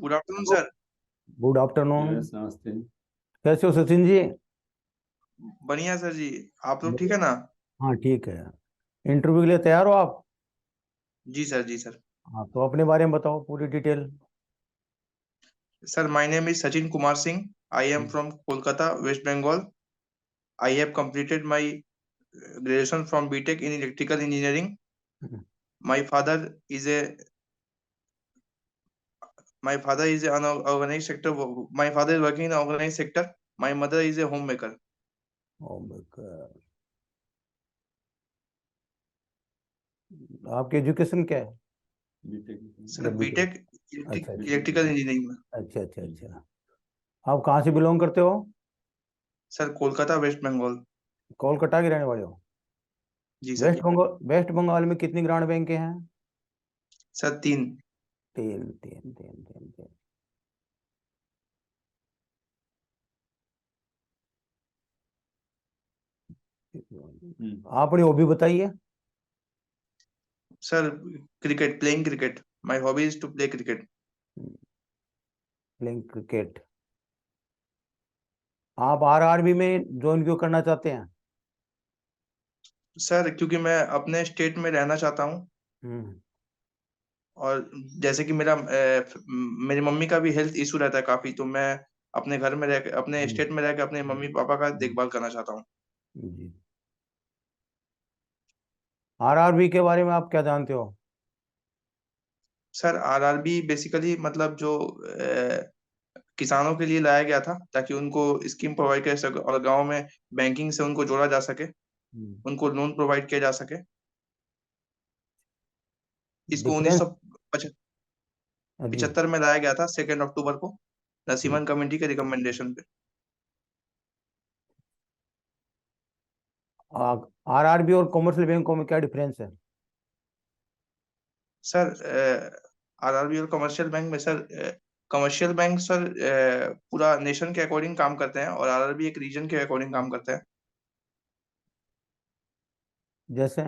Good afternoon sir. Good afternoon. Yes, नमस्ते। कैसे हो सचिन जी? बढ़िया सर जी। आप लोग ठीक है ना? हाँ ठीक है। इंटरव्यू के लिए तैयार हो आप? जी सर, जी सर। हाँ तो अपने बारे में बताओ पूरी detail. Sir, my name is Sachin Kumar Singh. I am from Kolkata, West Bengal. I have completed my graduation from BTech in electrical engineering. My father is a my father is an organized sector. My father is working in an organized sector. My mother is a homemaker. Oh my God. आपकी education क्या है? Sir, BTech. BTech अच्छा अच्छा electrical engineering में। अच्छा अच्छा अच्छा। आप कहाँ से बिलोंग करते हो? Sir, Kolkata, West Bengal. कोलकाता के रहने वाले हो? जी सर। वेस्ट बंगाल में कितनी ग्रामीण बैंकें हैं? सर, 3। तीन तीन तीन तीन तीन। आप अपनी हॉबी बताइए। Sir, cricket, playing cricket. My hobby is to play cricket. Playing cricket. आप आरआरबी में ज्वाइन क्यों करना चाहते हैं? सर, क्योंकि मैं अपने स्टेट में रहना चाहता हूँ। हम्म। और जैसे कि मेरी मम्मी का भी हेल्थ इशू रहता है काफी, तो मैं अपने घर में रह के, अपने हम्म। स्टेट में रह के अपने मम्मी पापा का हम्म। देखभाल करना चाहता हूँ। जी। आरआरबी के बारे में आप क्या जानते हो? सर, आरआरबी बेसिकली मतलब जो किसानों के लिए लाया गया था, ताकि उनको स्कीम प्रोवाइड कर सके और गांव में बैंकिंग से उनको जोड़ा जा सके, हम्म। उनको लोन प्रोवाइड किया जा सके। इसको डिफरेंस। 1975 जी। में लाया गया था, 2 अक्टूबर को, हम्म। नसीमन कमेटी के रिकमेंडेशन पे। आरआरबी और कमर्शियल बैंकों में क्या डिफरेंस है? सर, आरआरबी और कमर्शियल बैंक में सर, कमर्शियल बैंक सर पूरा नेशन के अकॉर्डिंग काम करते हैं, और आरआरबी एक रीजन के अकॉर्डिंग काम करते हैं। जैसे?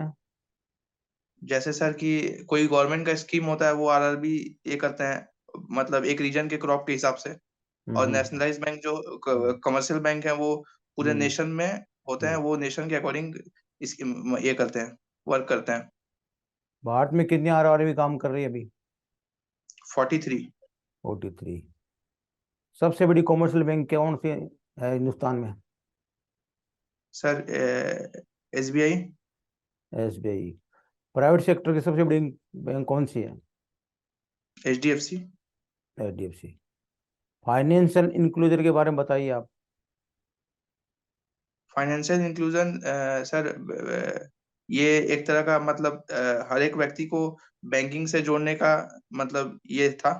जैसे सर कि कोई गवर्नमेंट का स्कीम होता है, वो आरआरबी ये करते हैं, मतलब एक रीजन के क्रॉप के हिसाब से। और हम्म। नेशनलाइज बैंक जो हम्म। कमर्शियल बैंक है, वो पूरे हम्म। नेशन में होते हैं, हम्म। वो नेशन के अकॉर्डिंग इस ये करते हैं, वर्क करते हैं। भारत में कितनी आरआरबी काम कर रही है अभी? 43। 43। सबसे बड़ी कमर्शियल बैंक कौन सी है हिंदुस्तान में? Sir, SBI. SBI. Private sector की सबसे बड़ी बैंक कौन सी है? एचडीएफसी। एचडीएफसी। फाइनेंशियल इंक्लूजन के बारे में बताइए आप। फाइनेंशियल इंक्लूजन सर, ये एक तरह का मतलब हर एक व्यक्ति को बैंकिंग से जोड़ने का मतलब ये था।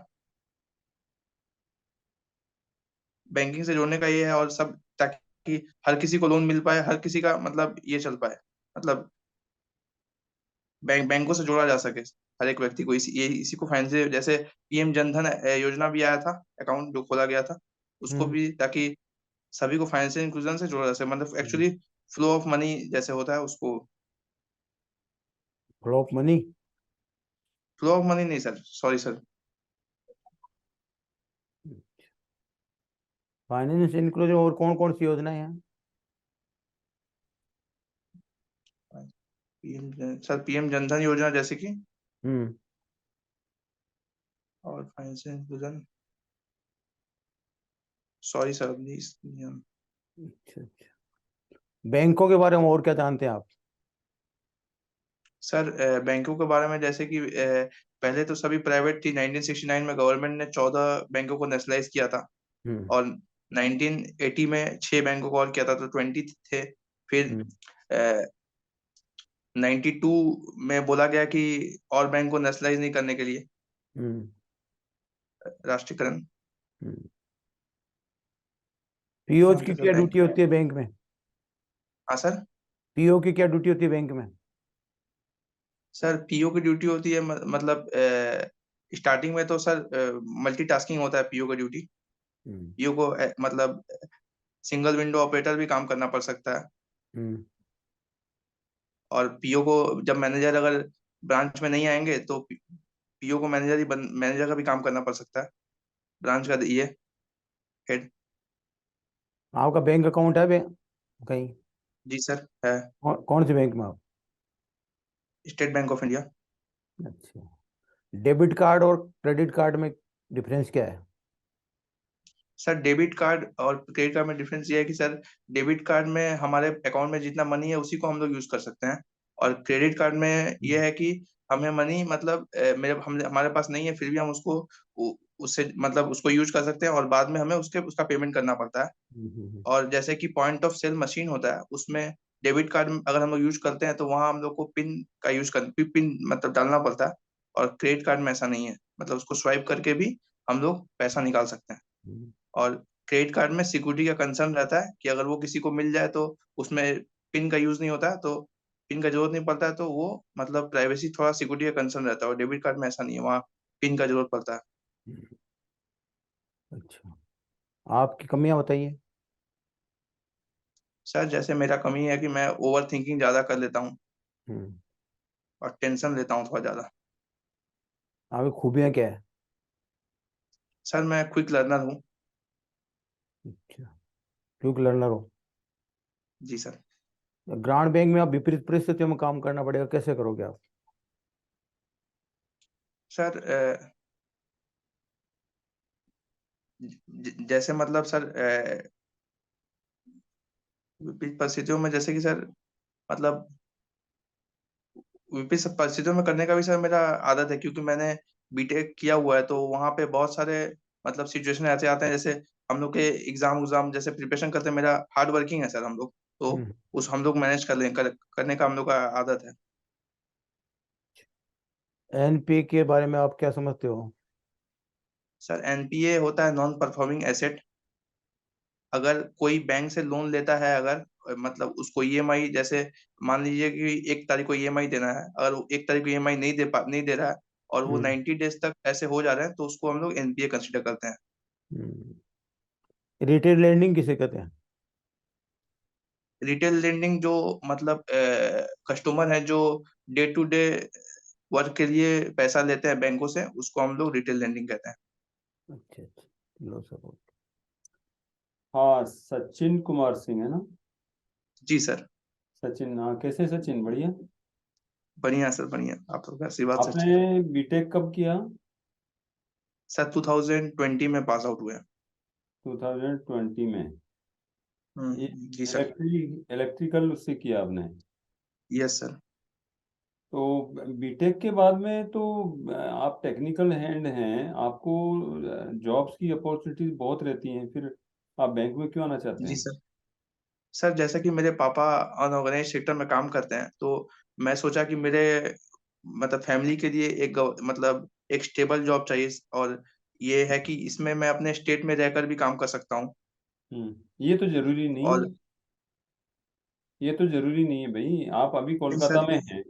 बैंकिंग से जोड़ने का ये है, और सब, ताकि हर किसी को लोन मिल पाए, हर किसी का मतलब ये चल पाए, मतलब बैंकों से जोड़ा जा सके हर एक व्यक्ति को। इसी को फाइनेंशियल, जैसे पीएम जनधन योजना भी आया था, अकाउंट जो खोला गया था, उसको हम्म। भी, ताकि सभी को फाइनेंशियल इंक्लूजन से जोड़ा जा सके, मतलब hmm. Actually flow of money जैसे होता है उसको। Flow of money. Flow of money नहीं sir, sorry sir. Financial inclusion और कौन कौन सी योजनाएं हैं? पीएम जनधन योजना जैसे कि, हम्म। और financial inclusion, sorry sir, please. अच्छा अच्छा। बैंकों के बारे में और क्या जानते हैं आप? सर, बैंकों के बारे में जैसे कि पहले तो सभी प्राइवेट थी। 1969 में गवर्नमेंट ने 14 बैंकों को नेशनलाइज किया था। हम्म। और 1980 में 6 बैंकों को और किया था, तो 20 थे। फिर हम्म। 92 में बोला गया कि और बैंक को नेशनलाइज नहीं करने के लिए, हम्म। राष्ट्रीयकरण। हम्म। पीओज की जानते सर क्या बैंक। ड्यूटी होती है बैंक में? हाँ सर। पीओ की क्या ड्यूटी होती है बैंक में? सर, पीओ की ड्यूटी होती है, मतलब स्टार्टिंग में तो सर मल्टीटास्किंग होता है पीओ का ड्यूटी। हम्म। पीओ को मतलब सिंगल विंडो ऑपरेटर भी काम करना पड़ सकता है। हम्म। और पीओ को जब मैनेजर अगर ब्रांच में नहीं आएंगे, तो पीओ को मैनेजर का भी काम करना पड़ सकता है। ब्रांच का ये हेड। आपका बैंक अकाउंट है कहीं? जी सर है। कौन से बैंक में आप? State bank of India. अच्छा। डेबिट कार्ड और क्रेडिट कार्ड में डिफरेंस क्या है? सर डेबिट कार्ड और क्रेडिट कार्ड में डिफरेंस ये है कि सर डेबिट कार्ड में हमारे अकाउंट में जितना मनी है उसी को हम लोग यूज कर सकते हैं, और क्रेडिट कार्ड में ये है कि हमें मनी मतलब मेरे हम हमारे पास नहीं है फिर भी हम उसको उससे मतलब उसको यूज कर सकते हैं, और बाद में हमें उसका पेमेंट करना पड़ता है। हम्म। और जैसे कि पॉइंट ऑफ सेल मशीन होता है उसमें डेबिट कार्ड अगर हम लोग यूज करते हैं तो वहाँ हम लोग को पिन का यूज कर पिन मतलब डालना पड़ता है, और क्रेडिट कार्ड में ऐसा नहीं है, मतलब उसको स्वाइप करके भी हम लोग पैसा निकाल सकते हैं। हम्म। और क्रेडिट कार्ड में सिक्योरिटी का कंसर्न रहता है कि अगर वो किसी को मिल जाए तो उसमें पिन का यूज नहीं होता है, तो पिन का जरूरत नहीं पड़ता है, तो वो मतलब प्राइवेसी थोड़ा सिक्योरिटी का कंसर्न रहता है, और डेबिट कार्ड में ऐसा नहीं है, वहाँ पिन का जरूरत पड़ता है। अच्छा, आपकी कमियां बताइए। सर जैसे मेरा कमी है कि मैं ओवर थिंकिंग ज्यादा कर लेता हूँ हम्म। और टेंशन लेता हूँ थोड़ा ज्यादा। आपकी खूबियां क्या है? सर मैं क्विक लर्नर हूँ। अच्छा, क्विक लर्नर हो। जी सर। ग्रामीण बैंक में आप विपरीत परिस्थितियों में काम करना पड़ेगा, कैसे करोगे आप? सर जैसे मतलब सर विपरीत परिस्थितियों में जैसे कि सर मतलब विपरीत परिस्थितियों में करने का भी सर मेरा आदत है, क्योंकि मैंने बीटेक किया हुआ है, तो वहाँ पे बहुत सारे मतलब सिचुएशन ऐसे आते हैं, जैसे हम लोग के एग्जाम जैसे प्रिपरेशन करते हैं, मेरा हार्ड वर्किंग है सर हम लोग, तो हम्म। उस हम लोग मैनेज करने का हम लोग का आदत है। एनपी के बारे में आप क्या समझते हो? सर एनपीए होता है नॉन परफॉर्मिंग एसेट। अगर कोई बैंक से लोन लेता है, अगर मतलब उसको ईएमआई जैसे मान लीजिए कि 1 तारीख को ईएमआई देना है, अगर वो 1 तारीख को ईएमआई नहीं दे रहा है और वो हम्म। 90 डेज तक ऐसे हो जा रहे हैं, तो उसको हम लोग एनपीए कंसिडर करते हैं। रिटेल लेंडिंग किसे कहते हैं? रिटेल लेंडिंग जो मतलब कस्टमर है जो डे टू डे वर्क के लिए पैसा लेते हैं बैंकों से, उसको हम लोग रिटेल लेंडिंग कहते हैं। अच्छा अच्छा, लो सपोर्ट। हाँ, सचिन कुमार सिंह है ना? जी सर। सचिन, हाँ, कैसे सचिन? बढ़िया। बढ़िया सर बढ़िया, आप लोग का आशीर्वाद सर, ठीक है। आपने बीटेक कब किया? सर 2020 में पास आउट हुए हैं। 2020 में? ये जी सर। इलेक्ट्रिकल उससे किया आपने? Yes sir. तो बीटेक के बाद में तो आप टेक्निकल हैंड हैं, आपको जॉब्स की अपॉर्चुनिटीज बहुत रहती हैं, फिर आप बैंक में क्यों आना चाहते जी हैं? सर। सर जैसा कि मेरे पापा अनऑर्गेनाइज सेक्टर में काम करते हैं, तो मैं सोचा कि मेरे मतलब फैमिली के लिए मतलब एक स्टेबल जॉब चाहिए, और ये है कि इसमें मैं अपने स्टेट में रहकर भी काम कर सकता हूँ। ये तो जरूरी नहीं और है। ये तो जरूरी नहीं है भाई, आप अभी कोलकाता सर। में हैं।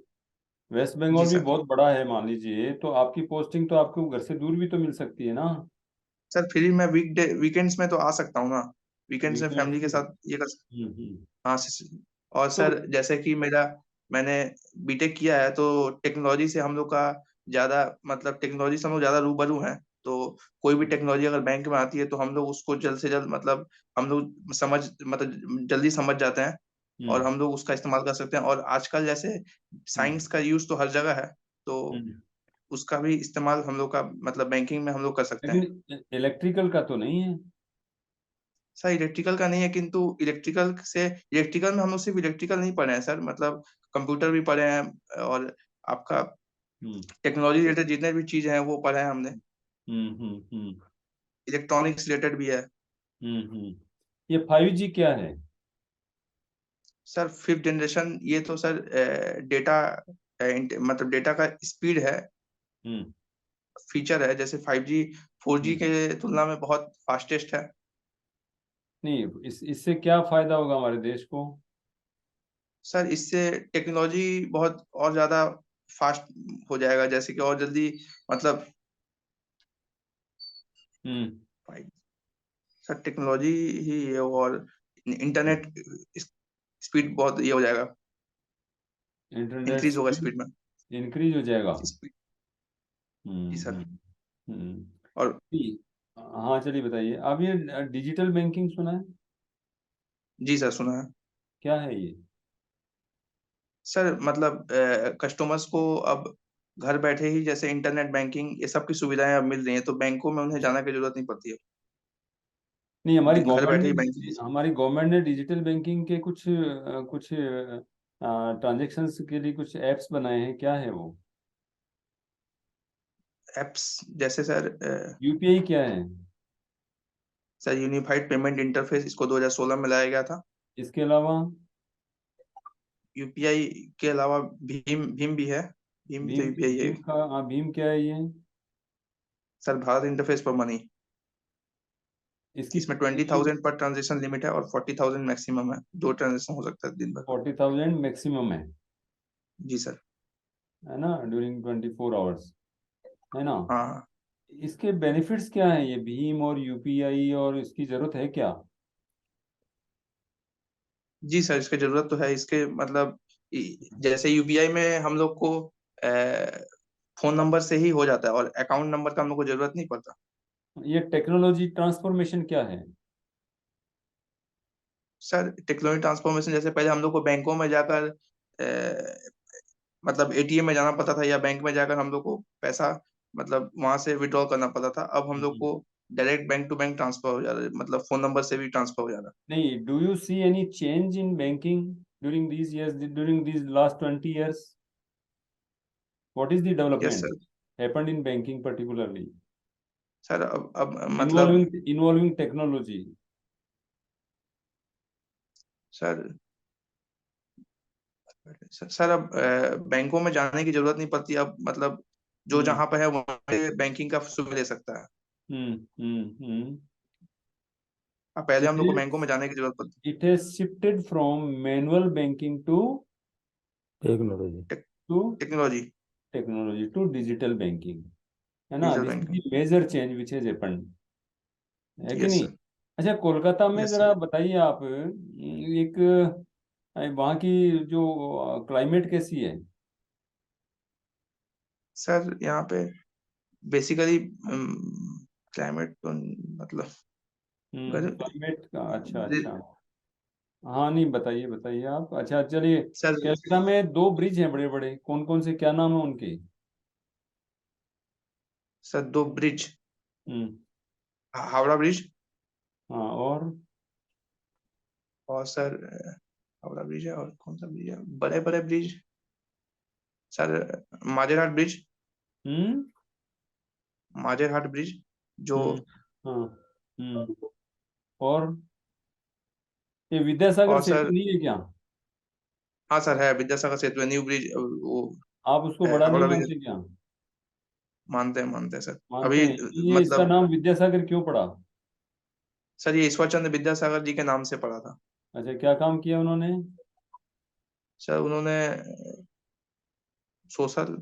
वेस्ट जी बंगाल भी सर। बहुत बड़ा है, मान लीजिए, तो आपकी पोस्टिंग तो आपको घर से दूर भी तो मिल सकती है ना? सर फिर भी मैं वीकेंड्स में तो आ सकता हूँ ना, वीकेंड्स में वीकेंड फैमिली के में? साथ ये कर। हम्म। हाँ और तो सर जैसे कि मैंने बीटेक किया है, तो टेक्नोलॉजी से हम लोग का ज्यादा मतलब टेक्नोलॉजी से हम लोग ज्यादा रूबरू हैं, तो कोई भी टेक्नोलॉजी अगर बैंक में आती है तो हम लोग उसको जल्द से जल्द मतलब हम लोग जल्दी समझ जाते हैं, और हम्म हम लोग उसका इस्तेमाल कर सकते हैं, और आजकल जैसे हम्म साइंस का यूज तो हर जगह है, तो हम्म। उसका भी इस्तेमाल हम लोग का मतलब बैंकिंग में हम लोग कर सकते हैं। लेकिन इलेक्ट्रिकल का तो नहीं है? सर इलेक्ट्रिकल का नहीं है, किंतु इलेक्ट्रिकल में हम लोग सिर्फ इलेक्ट्रिकल नहीं पढ़े हैं सर, मतलब कंप्यूटर भी पढ़े हैं, और आपका हम्म टेक्नोलॉजी रिलेटेड जितने भी चीज हैं वो पढ़े हैं हमने। हम्म। इलेक्ट्रॉनिक्स रिलेटेड भी है। हम्म। ये 5G क्या है? सर 5th जनरेशन, ये तो सर डेटा मतलब डेटा का स्पीड है, हम्म फीचर है, जैसे 5G 4G हम्म। के तुलना में बहुत फास्टेस्ट है। नहीं, इससे क्या फायदा होगा हमारे देश को? सर इससे टेक्नोलॉजी बहुत और ज्यादा फास्ट हो जाएगा, जैसे कि और जल्दी मतलब हम्म। सर टेक्नोलॉजी ही है, और इंटरनेट स्पीड बहुत ये हो जाएगा, इंटरनेट इंक्रीज होगा स्पीड स्पीड में। इंक्रीज हो जाएगा? स्पीड। जी हम्म सर। हम्म हम्म। और ठीक। हाँ चलिए बताइए, आप ये डिजिटल बैंकिंग सुना है? जी सर, सुना है। क्या है ये? सर मतलब कस्टमर्स को अब घर बैठे ही जैसे इंटरनेट बैंकिंग ये सब की सुविधाएं अब मिल रही हैं, तो बैंकों में उन्हें जाने की जरूरत नहीं पड़ती है। नहीं, हमारी घर गवर्नमेंट बैठे ही ने बैंकिंग। हमारी गवर्नमेंट ने डिजिटल बैंकिंग के कुछ ट्रांजेक्शन्स के लिए कुछ एप्स बनाए हैं, क्या है वो? एप्स जैसे सर यूपीआई क्या है? सर यूनिफाइड पेमेंट इंटरफेस, इसको 2016 में लाया गया था। इसके अलावा? यूपीआई के अलावा भीम भीम भी है। भीम भी तो भीम यूपीआई है। भीम का भीम क्या है ये? Sir Bharat interface for money, इसकी इसमें 20,000 पर ट्रांजेक्शन लिमिट है और 40,000 मैक्सिमम है, 2 ट्रांजेक्शन हो सकता है दिन भर। 40,000 मैक्सिमम जी सर। है ना, ड्यूरिंग 24 आवर्स, है ना? हाँ इसके बेनिफिट्स क्या हैं, ये भीम और यूपीआई, और इसकी जरूरत है क्या? जी सर, इसकी जरूरत तो है। इसके मतलब जैसे यूपीआई में हम लोग को फोन नंबर से ही हो जाता है और अकाउंट नंबर का हम लोग को जरूरत नहीं पड़ता। ये टेक्नोलॉजी ट्रांसफॉर्मेशन क्या है? सर टेक्नोलॉजी ट्रांसफॉर्मेशन जैसे पहले हम लोग को बैंकों में जाकर अ, मतलब एटीएम में जाना पड़ता था या बैंक में जाकर हम लोग को पैसा मतलब वहां से विड्रॉ करना पड़ता था। अब हम लोग हम्म। को direct bank to bank transfer हो जा रहा है, मतलब फोन नंबर से भी ट्रांसफर हो जा रहा नहीं, do you see any change in banking during these years, during these last 20 years? What is the है। Yes development sir. Happened in banking particularly, sir अब मतलब इन्वॉल्विंग टेक्नोलॉजी? सर सर अब बैंकों में जाने की जरूरत नहीं पड़ती अब, मतलब जो हम्म जहाँ पे है वहाँ पे बैंकिंग का सुविधा ले सकता है। हम्म। अब पहले हम इट लोग को बैंकों इज में जाने की जरूरत पड़ती। It has shifted from manual banking technology. To technology. Technology to digital banking, है ना? Digital this is banking. The major change which has happened, है कि यस नहीं? सर। अच्छा, कोलकाता में यस सर। जरा बताइए आप, एक वहाँ की जो क्लाइमेट कैसी है? सर यहाँ पे बेसिकली क्लाइमेट तो मतलब क्लाइमेट का, अच्छा गर्म। अच्छा। हाँ नहीं, बताइए बताइए आप। अच्छा चलिए, सर कलकत्ता में 2 ब्रिज हैं बड़े बड़े, कौन कौन से, क्या नाम है उनके? सर 2 ब्रिज, हम्म। हावड़ा ब्रिज हाँ, और? और सर हावड़ा ब्रिज है और कौन सा ब्रिज है, बड़े बड़े ब्रिज। Sir Majerhat bridge. हम्म माजेरहाट ब्रिज जो। हम्म। हाँ। और ये विद्यासागर और सेतु सर नहीं है क्या? हाँ सर है, विद्यासागर सेतु है, न्यू ब्रिज वो आप उसको है, बड़ा नहीं हावड़ा ब्रिज। मानते क्या? मानते हैं सर। मानते अभी हैं? ये इसका मतलब नाम विद्यासागर क्यों पड़ा? सर ये ईश्वर चंद्र विद्यासागर जी के नाम से पड़ा था। अच्छा, क्या काम किया उन्होंने? सर उन्होंने सोशल,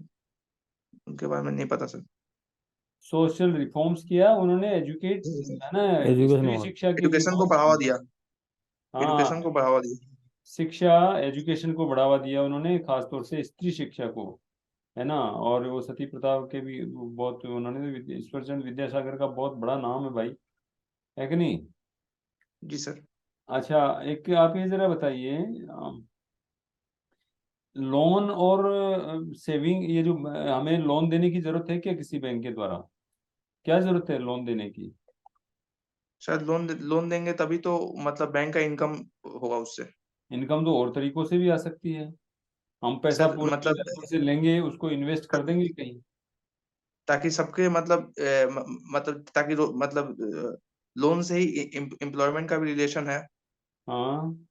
उनके बारे में नहीं पता सर। सोशल रिफॉर्म्स किया उन्होंने, एजुकेट, है ना? एजुकेशन स्त्री हुआ। शिक्षा के लिए एजुकेशन को बहुत बढ़ावा काम दिया। किया। एजुकेशन हाँ, को बढ़ावा दिया। शिक्षा, एजुकेशन को बढ़ावा दिया उन्होंने, खासतौर से स्त्री शिक्षा को, है ना? और वो सती प्रथा के भी बहुत उन्होंने, ईश्वरचंद विद्यासागर का बहुत बड़ा नाम है भाई, है कि नहीं? जी सर। अच्छा, एक आप ये जरा बताइए, लोन और सेविंग, ये जो हमें लोन देने की जरूरत है क्या किसी बैंक के द्वारा? क्या जरूरत है लोन देने की? शायद लोन लोन देंगे तभी तो मतलब बैंक का इनकम होगा उससे। इनकम तो और तरीकों से भी आ सकती है। हम पैसा सर पूरे मतलब बाजार से लेंगे, उसको इन्वेस्ट कर देंगे कहीं। ताकि सबके मतलब मतलब ताकि मतलब लोन से ही एम्प्लॉयमेंट का भी रिलेशन है। हाँ,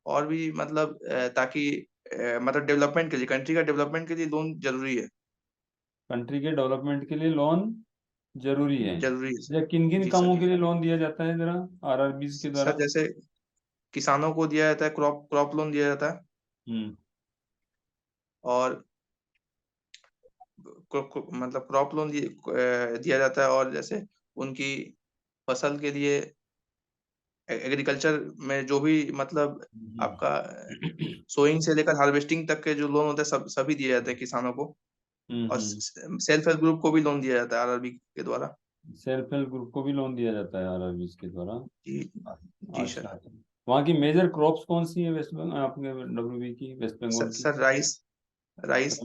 और भी मतलब ताकि मतलब डेवलपमेंट के लिए, कंट्री का डेवलपमेंट के लिए लोन जरूरी है। कंट्री के डेवलपमेंट के लिए लोन जरूरी है। जरूरी है या किन सर। किन जी कामों सर। के लिए लोन दिया जाता है जरा, आरआरबीज के सर द्वारा? जैसे किसानों को दिया जाता है, क्रॉप क्रॉप लोन दिया जाता है। हम्म और मतलब क्रॉप लोन दिया जाता है, और जैसे उनकी फसल के लिए एग्रीकल्चर में जो भी मतलब हम्म आपका सोइंग से लेकर हार्वेस्टिंग तक के जो लोन होते हैं सब सभी दिए जाते हैं किसानों को। और हम्म। सेल्फ हेल्प ग्रुप को भी लोन दिया जाता है आरआरबी के द्वारा। सेल्फ हेल्प ग्रुप को भी लोन दिया जाता है आरआरबी के द्वारा। जी जी सर। अच्छा, वहाँ की मेजर क्रॉप्स कौन सी है वेस्ट बंगाल आपके डब्ल्यूबी की, वेस्ट बंगाल की? सर राइस राइस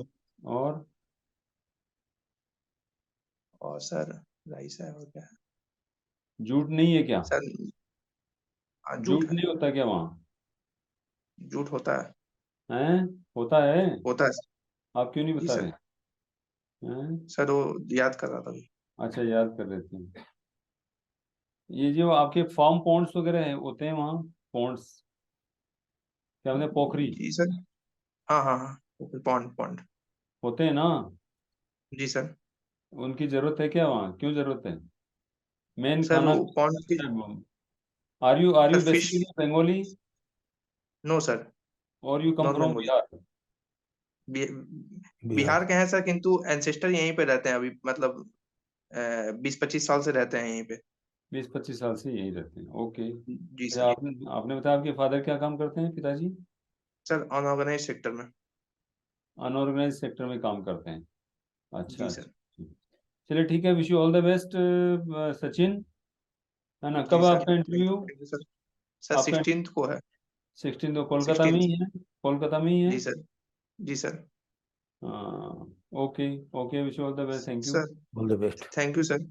और सर राइस है और क्या है जूट नहीं है क्या? सर? जूट जूट है। नहीं होता क्या वहाँ? जूट होता है। हैं? होता है? होता है आप क्यों नहीं जी बता सर। रहे हैं? सर वो याद कर रहा था अभी। अच्छा, याद कर रहे थे। ये जो आपके फार्म पॉन्ड्स वगैरह है होते हैं वहाँ, पॉन्ड्स क्या होते हैं, पोखरी जी सर। हाँ हाँ हाँ पॉन्ड पॉन्ड। होते हैं ना? जी सर। उनकी जरूरत है क्या वहाँ, क्यों जरूरत है? मेन सर खाना वो पॉन्ड की are you sir fish. Basically Bengali no sir. और you come non from Bengali. Bihar? Bihar के हैं सर, किंतु एंसेस्टर यहीं पे रहते हैं अभी, मतलब 20-25 साल से रहते हैं यहीं पे। 20-25 साल से यहीं रहते हैं, ओके। जी अच्छा, सर। आपने आपने बताया आपके फादर क्या काम करते हैं, पिताजी? सर अनऑर्गेनाइज सेक्टर में। अनऑर्गेनाइज सेक्टर में काम करते हैं। अच्छा जी अच्छा। सर। चलिए ठीक है, wish you all the best Sachin, है ना? जी कब सर आपका interview? Thank you sir. Sir आपका 16th को है। 16 तो कोलकाता में 16th। ही है, कोलकाता में ही है। जी सर। जी सर। हाँ, okay okay, wish you all the best, thank you. Sir all the best. Thank you sir.